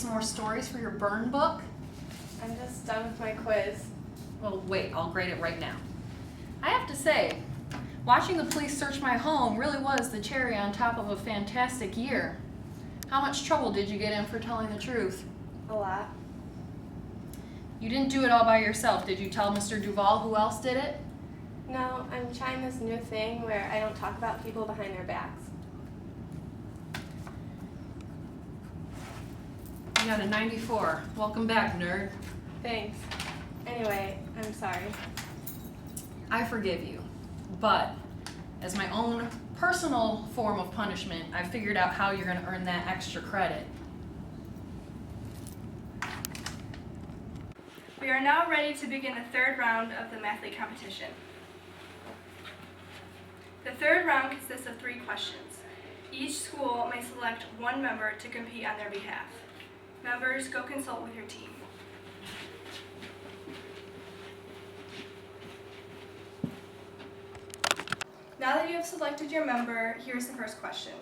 some more stories for your burn book? I'm just done with my quiz. Well, wait, I'll grade it right now. I have to say, watching the police search my home really was the cherry on top of a fantastic year. How much trouble did you get in for telling the truth? A lot. You didn't do it all by yourself. Did you tell Mr. Duval who else did it? No, I'm trying this new thing where I don't talk about people behind their backs. You got a 94. Welcome back, nerd. Thanks. Anyway, I'm sorry. I forgive you, but as my own personal form of punishment, I figured out how you're going to earn that extra credit. We are now ready to begin the third round of the Mathlete competition. The third round consists of 3 questions. Each school may select one member to compete on their behalf. Members, go consult with your team. Now that you have selected your member, here's the first question.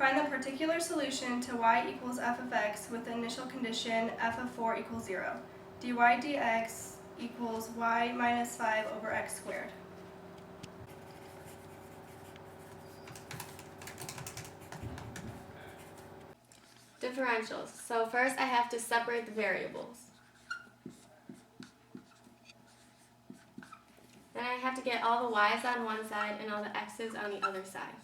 Find the particular solution to y equals f of x with the initial condition f of 4 equals 0. dy dx equals y minus 5 over x squared. Differentials. So first I have to separate the variables. Then I have to get all the y's on one side and all the x's on the other side.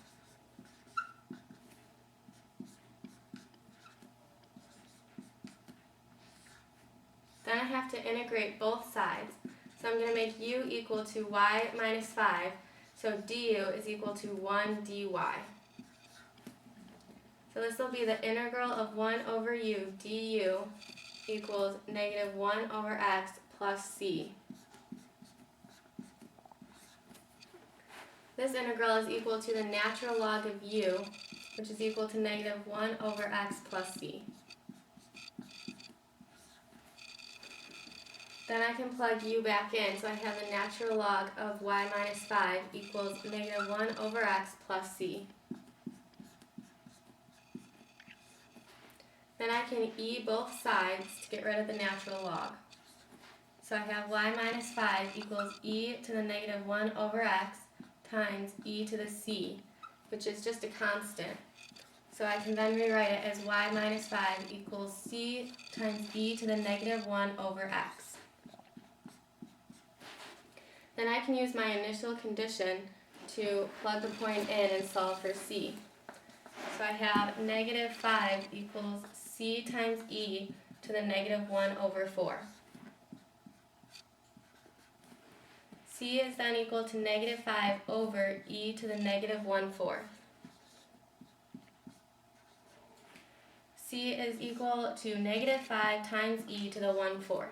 Then I have to integrate both sides. So I'm going to make u equal to y minus 5, so du is equal to 1 dy. So this will be the integral of 1 over u du equals negative 1 over x plus c. This integral is equal to the natural log of u, which is equal to negative 1 over x plus c. Then I can plug u back in, so I have the natural log of y minus 5 equals negative 1 over x plus c. Then I can e both sides to get rid of the natural log. So I have y minus 5 equals e to the negative 1 over x times e to the c, which is just a constant. So I can then rewrite it as y minus 5 equals c times e to the negative 1 over x. Then I can use my initial condition to plug the point in and solve for c. So I have negative 5 equals c times e to the negative 1 over 4. C is then equal to negative 5 over e to the negative 1/4. C is equal to negative 5 times e to the 1/4.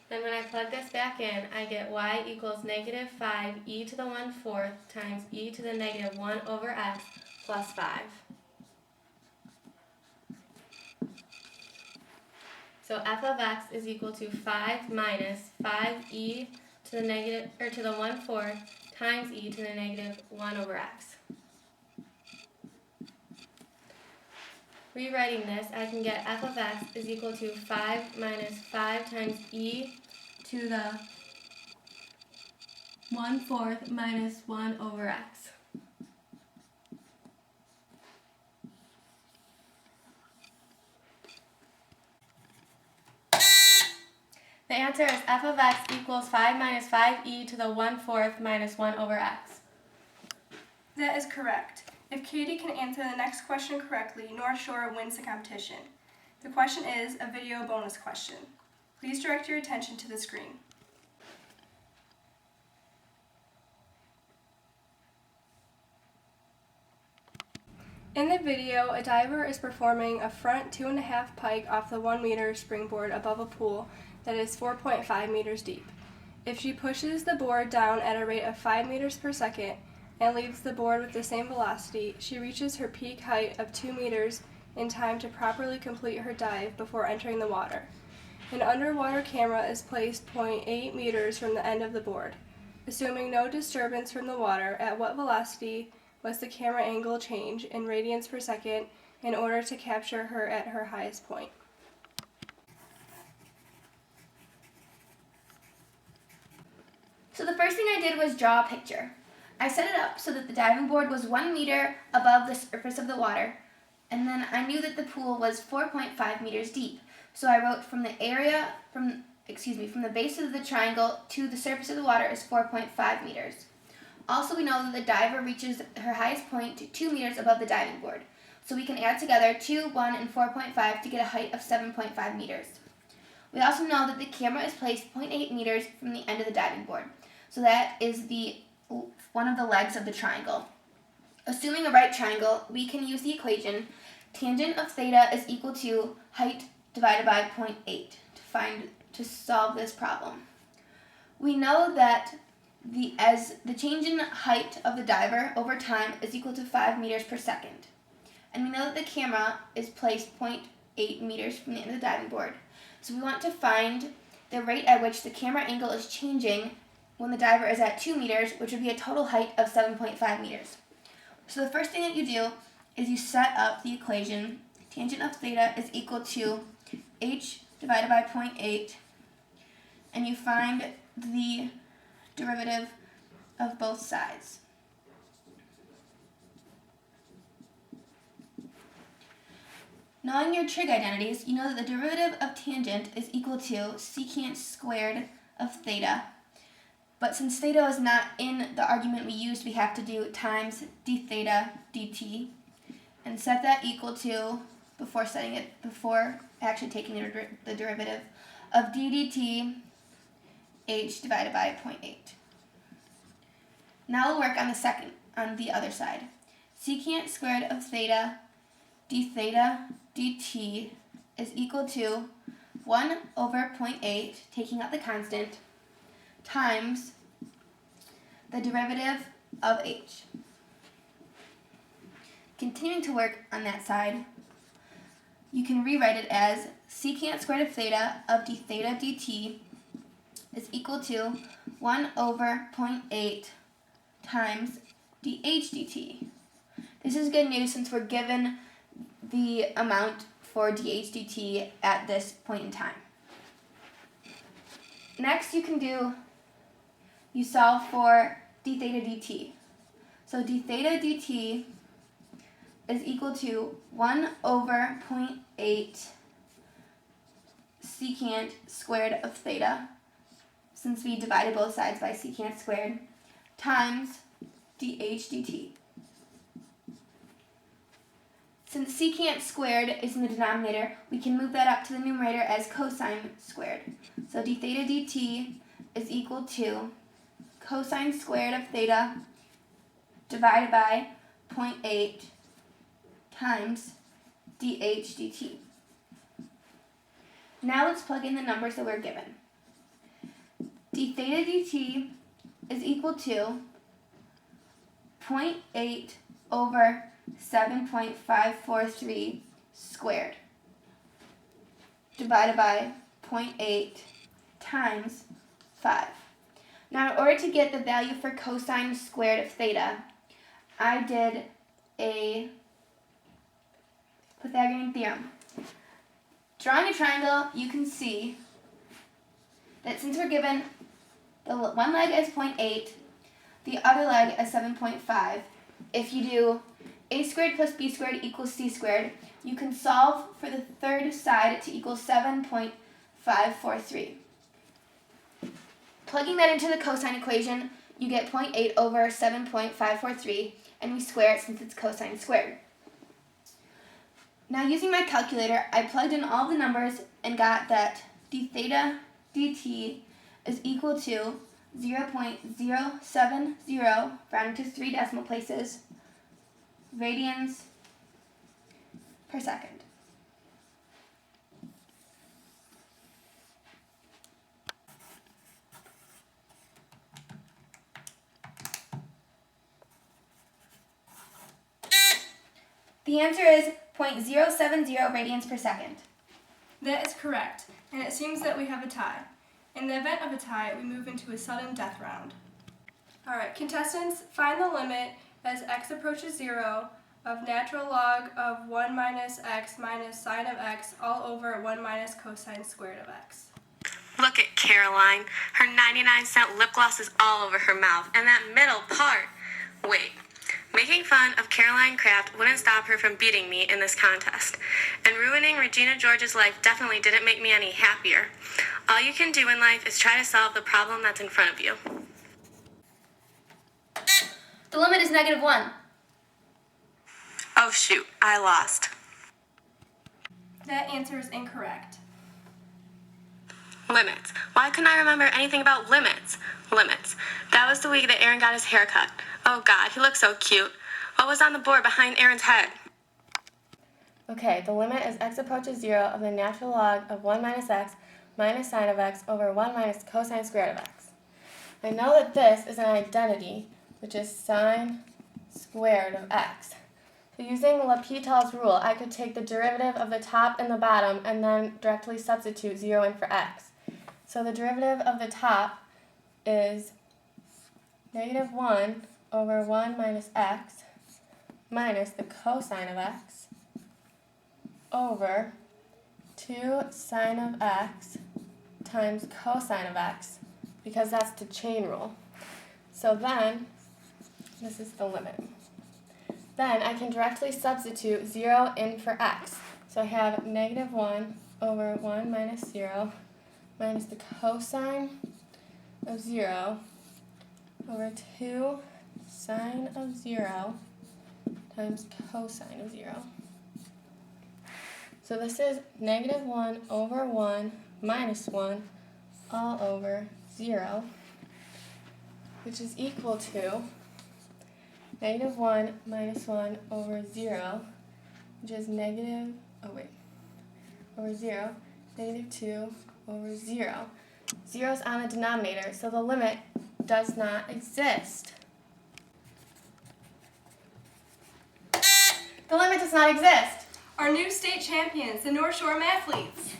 Then when I plug this back in, I get y equals negative 5 e to the 1/4 times e to the negative 1 over x plus 5. So f of x is equal to 5 minus 5e to the negative to the 1/4 times e to the negative 1 over x. Rewriting this, I can get f of x is equal to 5 minus 5 times e to the 1/4 minus 1 over x. The answer is f of x equals 5 minus 5e to the 1/4 minus 1 over x. That is correct. If Katie can answer the next question correctly, North Shore wins the competition. The question is a video bonus question. Please direct your attention to the screen. In the video, a diver is performing a front 2.5 pike off the 1 meter springboard above a pool that is 4.5 meters deep. If she pushes the board down at a rate of 5 meters per second and leaves the board with the same velocity, she reaches her peak height of 2 meters in time to properly complete her dive before entering the water. An underwater camera is placed 0.8 meters from the end of the board. Assuming no disturbance from the water, at what velocity was the camera angle change in radians per second in order to capture her at her highest point. So the first thing I did was draw a picture. I set it up so that the diving board was 1 meter above the surface of the water, and then I knew that the pool was 4.5 meters deep. So I wrote from the base of the triangle to the surface of the water is 4.5 meters. Also, we know that the diver reaches her highest point 2 meters above the diving board. So we can add together 2, 1, and 4.5 to get a height of 7.5 meters. We also know that the camera is placed 0.8 meters from the end of the diving board. So that is one of the legs of the triangle. Assuming a right triangle, we can use the equation tangent of theta is equal to height divided by 0.8 to solve this problem. We know that as the change in height of the diver over time is equal to 5 meters per second. And we know that the camera is placed 0.8 meters from the end of the diving board. So we want to find the rate at which the camera angle is changing when the diver is at 2 meters, which would be a total height of 7.5 meters. So the first thing that you do is you set up the equation tangent of theta is equal to h divided by 0.8, and you find the derivative of both sides. Knowing your trig identities, you know that the derivative of tangent is equal to secant squared of theta. But since theta is not in the argument we used, we have to do times d theta dt and set that equal to, before actually taking the derivative, of d dt h divided by 0.8. Now we'll work on the other side. Secant squared of theta d theta dt is equal to 1 over 0.8, taking out the constant, times the derivative of h. Continuing to work on that side, you can rewrite it as secant squared of theta of d theta dt is equal to 1 over 0.8 times dh dt. This is good news since we're given the amount for dh dt at this point in time. Next, you solve for d theta dt. So d theta dt is equal to 1 over 0.8 secant squared of theta, since we divided both sides by secant squared, times dh dt. Since secant squared is in the denominator, we can move that up to the numerator as cosine squared. So d theta dt is equal to cosine squared of theta divided by 0.8 times dh dt. Now let's plug in the numbers that we're given. D theta dt is equal to 0.8 over 7.543 squared divided by 0.8 times 5. Now, in order to get the value for cosine squared of theta, I did a Pythagorean theorem. Drawing a triangle, you can see that since we're given the one leg as 0.8, the other leg as 7.5, if you do a squared plus b squared equals c squared, you can solve for the third side to equal 7.543. Plugging that into the cosine equation, you get 0.8 over 7.543, and we square it since it's cosine squared. Now, using my calculator, I plugged in all the numbers and got that d theta dt is equal to 0.070, rounding to 3 decimal places, radians per second. The answer is 0.070 radians per second. That is correct, and it seems that we have a tie. In the event of a tie, we move into a sudden death round. Alright, contestants, find the limit as x approaches 0 of natural log of 1 minus x minus sine of x all over 1 minus cosine squared of x. Look at Caroline. Her 99-cent lip gloss is all over her mouth, and that middle part. Wait. Making fun of Caroline Kraft wouldn't stop her from beating me in this contest. And ruining Regina George's life definitely didn't make me any happier. All you can do in life is try to solve the problem that's in front of you. The limit is -1. Oh shoot, I lost. That answer is incorrect. Limits. Why couldn't I remember anything about limits? Limits. That was the week that Aaron got his hair cut. Oh God, he looked so cute. What was on the board behind Aaron's head? Okay, the limit as x approaches 0 of the natural log of 1 minus x minus sine of x over 1 minus cosine squared of x. I know that this is an identity, which is sine squared of x. So using L'Hopital's rule, I could take the derivative of the top and the bottom and then directly substitute 0 in for x. So the derivative of the top is -1 over 1 minus x minus the cosine of x over 2 sine of x times cosine of x, because that's the chain rule. So then, this is the limit. Then I can directly substitute 0 in for x. So I have -1 over 1 minus 0 minus the cosine of 0 over 2 sine of 0 times cosine of 0. So this is -1 over 1 minus 1 all over 0, which is equal to -1 minus 1 over 0, which is over 0, -2 over 0. 0's on the denominator, so the limit does not exist. The limit does not exist. Our new state champions, the North Shore Mathletes.